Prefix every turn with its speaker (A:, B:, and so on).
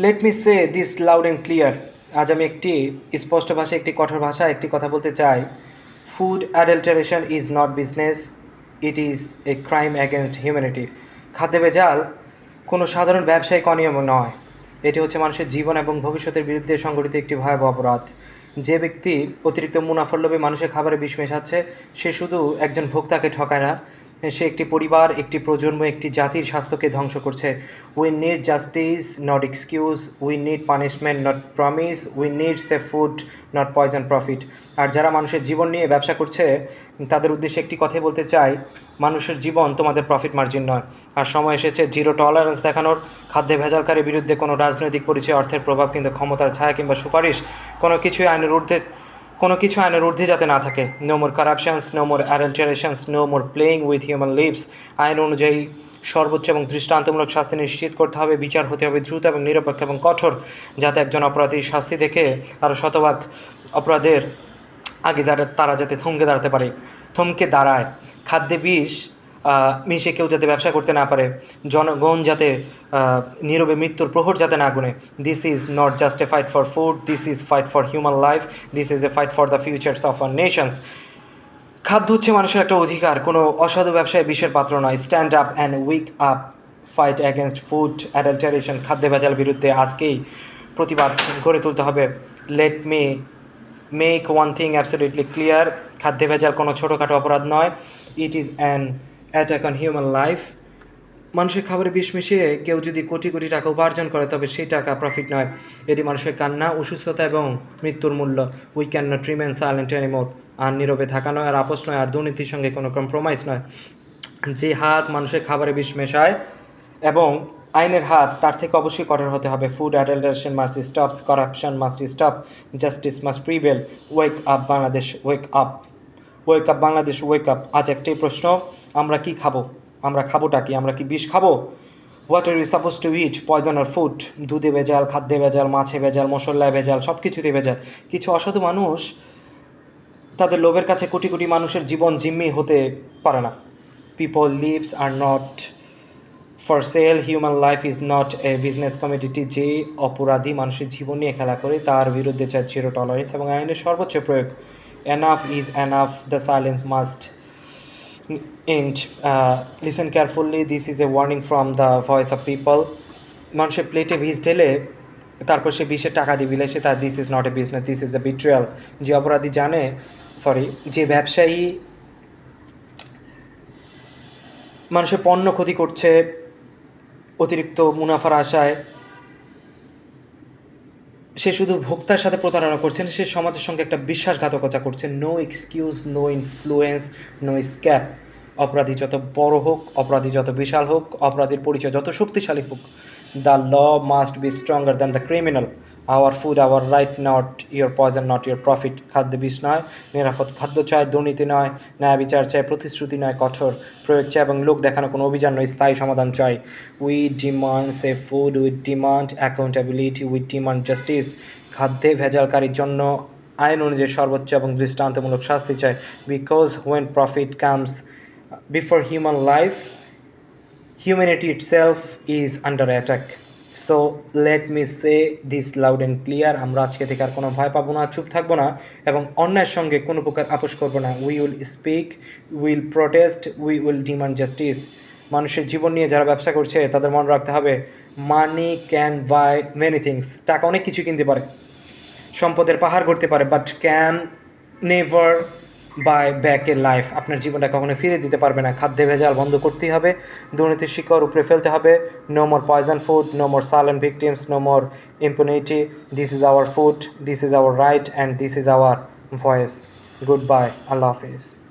A: Let me say this loud and clear. আজ আমি একটি স্পষ্ট ভাষায়, একটি কঠোর ভাষায় একটি কথা বলতে চাই। Food adulteration is not business, it is a crime against humanity. খাদ্যে ভেজাল কোনো সাধারণ ব্যবসায়িক অনিয়ম নয়, এটি হচ্ছে মানুষের জীবন এবং ভবিষ্যতের বিরুদ্ধে সংগঠিত একটি ভয়াবহ অপরাধ। যে ব্যক্তি অতিরিক্ত মুনাফার লোভে মানুষের খাবারে বিষ মেশাচ্ছে, সে শুধু একজন ভোক্তাকে ঠকায় না, সে একটি পরিবার, একটি প্রজন্ম, একটি জাতির স্বাস্থ্যকে ধ্বংস করছে। We need justice, not excuse. We need punishment, not promise. We need safe food, not poison profit. আর যারা মানুষের জীবন নিয়ে ব্যবসা করছে, তাদের উদ্দেশ্যে একটি কথাই বলতে চাই: মানুষের জীবন তোমাদের প্রফিট মার্জিন নয়। আর সময় এসেছে জিরো টলারেন্স দেখানোর। খাদ্যে ভেজালকারীর বিরুদ্ধে কোনো রাজনৈতিক পরিচয়, অর্থের প্রভাব কিংবা ক্ষমতার ছায়া কিংবা সুপারিশ, কোনো কিছু আইনের ঊর্ধ্বে যাতে না থাকে। No more corruptions, no more adulterations, no more playing with human lives. আইন অনুযায়ী সর্বোচ্চ এবং দৃষ্টান্তমূলক শাস্তি নিশ্চিত করতে হবে। বিচার হতে হবে দ্রুত এবং নিরপেক্ষ এবং কঠোর, যাতে একজন অপরাধীর শাস্তি দেখে আরও শতভাগ অপরাধের আগে তারা যাতে থমকে দাঁড়ায়। খাদ্যে বিষ মিশে কেউ যাতে ব্যবসা করতে না পারে, জনগণ যাতে নীরবে মৃত্যুর প্রহর যাতে না গুনে। This is not just a fight for food, this is fight for human life, this is a fight for the futures of our nations. খাদ্য হচ্ছে মানুষের একটা অধিকার, কোনো অসাধু ব্যবসায় বিষের পাত্র নয়। Stand up and wake up, fight against food adulteration. খাদ্যে ভেজাল বিরুদ্ধে আজকেই প্রতিবাদ গড়ে তুলতে হবে। Let me make one thing absolutely clear: খাদ্যে ভেজাল কোনো ছোটোখাটো অপরাধ নয়, it is an attack on human life. মানুষের খাবারে বিষ মিশিয়ে কেউ যদি কোটি কোটি টাকা উপার্জন করে, তবে সেই টাকা প্রফিট নয়, এটি মানুষের কান্না, অসুস্থতা এবং মৃত্যুর মূল্য। We can not remain silent anymore. আর নীরবে থাকা নয়, আর আপোষ নয়, আর দুর্নীতির সঙ্গে কোনো কম্প্রোমাইজ নয়। যে হাত মানুষের খাবারে বিষ মেশায় এবং আইনের হাত, তার থেকে অবশ্যই কঠোর হতে হবে। Food adulteration must stop, corruption must stop, justice must prevail. Wake up Bangladesh, wake up. Wake up Bangladesh, wake up. আজ একটাই প্রশ্ন: আমরা কি খাবো? আমরা খাবোটা কি? আমরা কি বিষ খাবো? What are you suppose to eat, poison or food? দুধে ভেজাল, খাদ্যে ভেজাল, মাছে ভেজাল, মশলায় ভেজাল, সব কিছুতে ভেজাল। কিছু অসাধু মানুষ তাদের লোভের কাছে কোটি কোটি মানুষের জীবন জিম্মি হতে পারে না। People lives are not for sale, human life is not a business commodity. যে অপরাধী মানুষের জীবন নিয়ে খেলা করে, তার বিরুদ্ধে চাই জিরো টলারেন্স এবং আইনের সর্বোচ্চ প্রয়োগ। Enough is enough, the silence must end. Listen carefully, this is a warning from the voice of people. মানুষের প্লেটে বিষ ঢেলে তারপর সে বিষের টাকা দিয়ে বিলাসে, তার this is not a business, this is A betrayal. যে অপরাধী যে ব্যবসায়ী মানুষের পণ্য ক্ষতি করছে অতিরিক্ত মুনাফার আশায়, সে শুধু ভোক্তার সাথে প্রতারণা করছেন, সে সমাজের সঙ্গে একটা বিশ্বাসঘাতকতা করছে। No excuse, no influence, no escape. অপরাধী যত বড় হোক, অপরাধী যত বিশাল হোক, অপরাধীর পরিচয় যত শক্তিশালী হোক, the law must be stronger than the criminal. Our food our right, not your poison, not your profit. খাদ্য বিষ নয়, নিরাপদ খাদ্য চায়, দুর্নীতি নয়, ন্যায় বিচার চায়, প্রতিশ্রুতি নয়, কঠোর প্রয়োগ চায় এবং লোক দেখানো কোনো অভিযান নয়, স্থায়ী সমাধান চাই। We demand safe food, we demand accountability, we demand justice. খাদ্যে ভেজালকারীর জন্য আইন অনুযায়ী সর্বোচ্চ এবং দৃষ্টান্তমূলক শাস্তি চাই। Because when profit comes before human life, humanity itself is under attack. So let me say this loud and clear: আমরা আজকে থেকে আর কোনো ভয় পাবো না, চুপ থাকবো না এবং অন্যায়ের সঙ্গে কোনো প্রকার আপোষ করবো না। We will speak, will protest, we will demand justice. মানুষের জীবন নিয়ে যারা ব্যবসা করছে, তাদের মনে রাখতে হবে, money can buy many things. টাকা অনেক কিছু কিনতে পারে, সম্পদের পাহাড় গড়তে পারে, but can never buy back a life. আপনার জীবনটা কখনো ফিরে দিতে পারবে না। খাদ্যে ভেজাল বন্ধ করতেই হবে, দুর্নীতির শিকড় উপরে ফেলতে হবে। No more poison food, no more silent victims, no more impunity. This is our food, this is our right and this is our voice. Good bye, আল্লাহ হাফিজ।